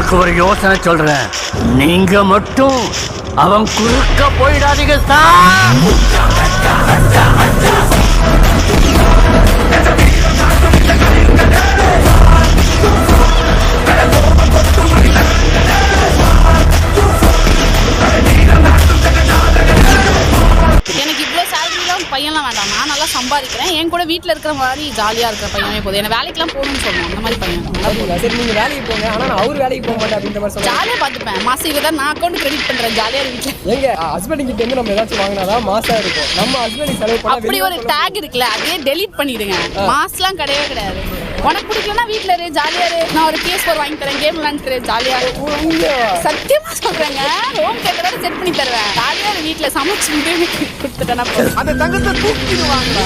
உங்களுக்கு ஒரு யோசனை சொல்றேன், நீங்க மட்டும் அவன் குறுக்க போயிடாதீங்க சார். எனக்கு இவ்வளோ சேலரிலாம் பையன்லாம் வேண்டாம். நான் நல்லா சம்பாதிக்கிறேன், என் கூட வீட்டில் இருக்கிற மாதிரி ஜாலியாக இருக்கிற பையனே போதும். எனக்கு வேலைக்கெல்லாம் போகணும்னு சொல்லுவோம், அந்த மாதிரி பையன். சரி, நீங்கள் வேலைக்கு போங்க, ஆனால் நான் அவர் வேலைக்கு போக மாட்டேன் அப்படின்ற மாதிரி சொல்லுவேன். ஜாலியாக பார்த்துப்பேன், மாதம் இதை தான் நான் அக்கௌண்ட் கிரெடிட் பண்ணுறேன், ஜாலியாக வீட்டில். எங்க ஹஸ்பண்ட் கிட்ட இருந்து நம்ம ஏதாச்சும் வாங்கினாதான் மாசா இருக்கும். நம்ம ஹஸ்பண்ட் செலவு பண்ணா அப்படி ஒரு டேக் இருக்குல்ல, அதையே டெலீட் பண்ணிடுங்க. மாசம்லாம் கிடையவே கிடையாது. உனக்கு பிடிக்கலன்னா வீட்டில் இரு, ஜாலியாக இரு. நான் ஒரு PS4 வாங்கி தரேன், கேம் விளாண்டு ஜாலியாக. சத்தியமாக சொல்கிறேங்க, ஹோம் தேட்டரோட செட் பண்ணி தருவேன். ஜாலியாக இரு, வீட்டில் சமைச்சு கொடுத்துட்டேன்னா அந்த தங்கத்தை தூக்கிடுவாங்க.